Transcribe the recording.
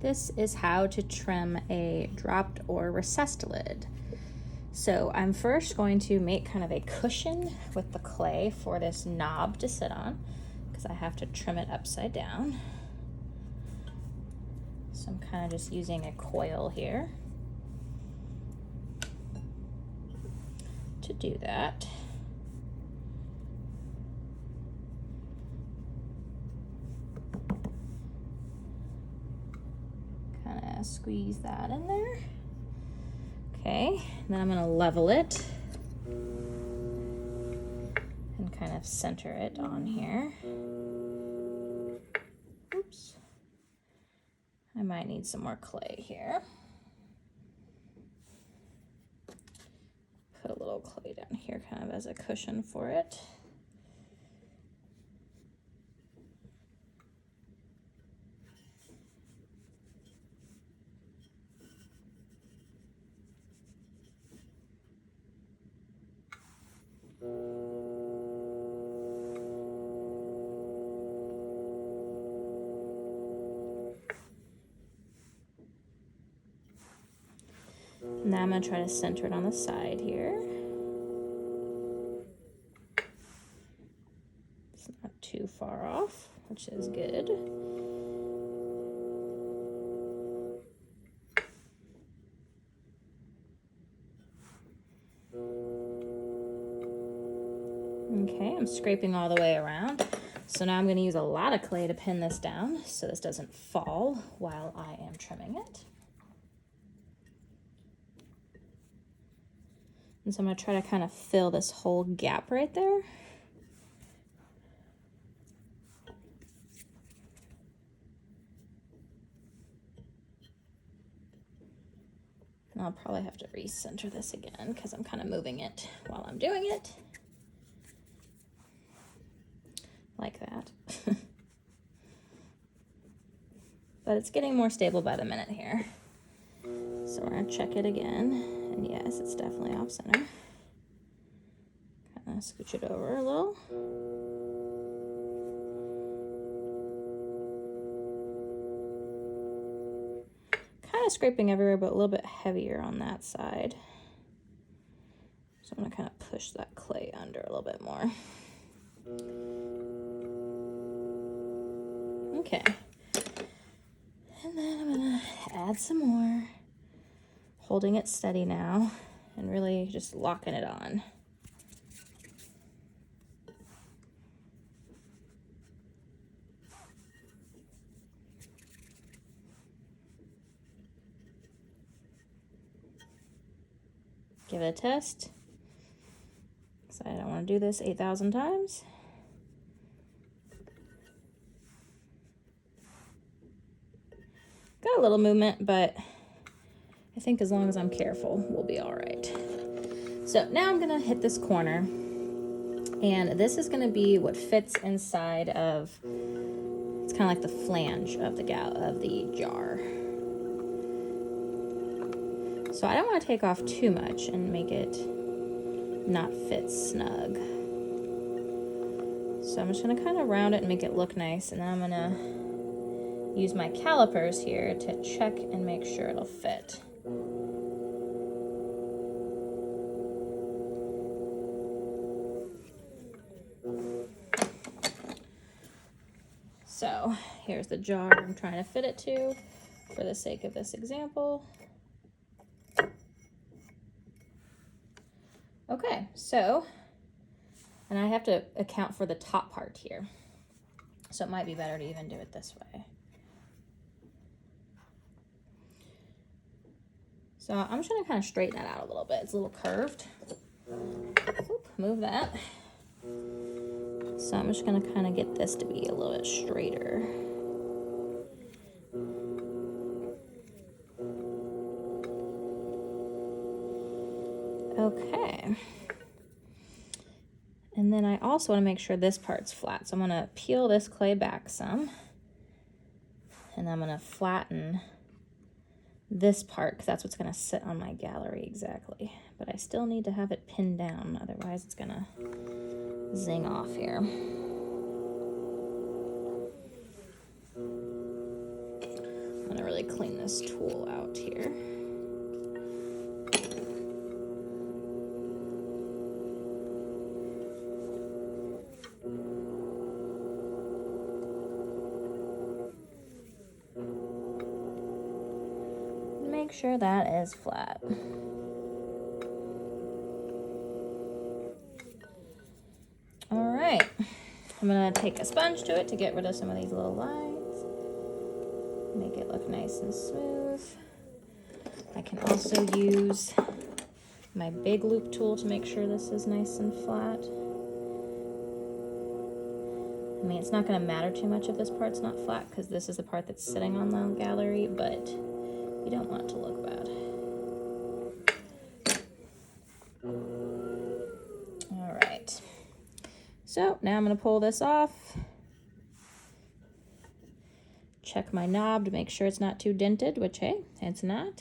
This is how to trim a dropped or recessed lid. So I'm first going to make kind of a cushion with the clay for this knob to sit on, because I have to trim it upside down. So I'm kind of just using a coil here to do that. Kind of squeeze that in there. Okay, then I'm gonna level it and kind of center it on here. Oops. I might need some more clay here. Put a little clay down here kind of as a cushion for it. Now I'm going to try to center it on the side here. It's not too far off, which is good. Okay, I'm scraping all the way around. So now I'm going to use a lot of clay to pin this down so this doesn't fall while I am trimming it. And so I'm going to try to kind of fill this whole gap right there. And I'll probably have to recenter this again because I'm kind of moving it while I'm doing it. Like that. But it's getting more stable by the minute here. So we're going to check it again. And yes, it's definitely off center. Kind of scooch it over a little. Kind of scraping everywhere, but a little bit heavier on that side. So I'm going to kind of push that clay under a little bit more. Okay. And then I'm going to add some more. Holding it steady now and really just locking it on. Give it a test. So I don't want to do this 8,000 times. Got a little movement, but I think as long as I'm careful, we'll be all right. So now I'm gonna hit this corner, and this is gonna be what fits inside of, it's kind of like the flange of the jar. So I don't want to take off too much and make it not fit snug. So I'm just gonna kind of round it and make it look nice, and then I'm gonna use my calipers here to check and make sure it'll fit. So here's the jar I'm trying to fit it to for the sake of this example. Okay, so, and I have to account for the top part here. So it might be better to even do it this way. So I'm just gonna kind of straighten that out a little bit. It's a little curved. Oop, move that. So I'm just gonna kind of get this to be a little bit straighter. Okay. And then I also want to make sure this part's flat. So I'm gonna peel this clay back some. And I'm gonna flatten this part because that's what's gonna sit on my gallery exactly. But I still need to have it pinned down, otherwise it's gonna zing off here. want to really clean this tool out here. Make sure that is flat. All right, I'm gonna take a sponge to it to get rid of some of these little lines. Make it look nice and smooth. I can also use my big loop tool to make sure this is nice and flat. I mean, it's not gonna matter too much if this part's not flat because this is the part that's sitting on the gallery, but you don't want it to look bad. All right. So now I'm going to pull this off. Check my knob to make sure it's not too dented, which, hey, it's not.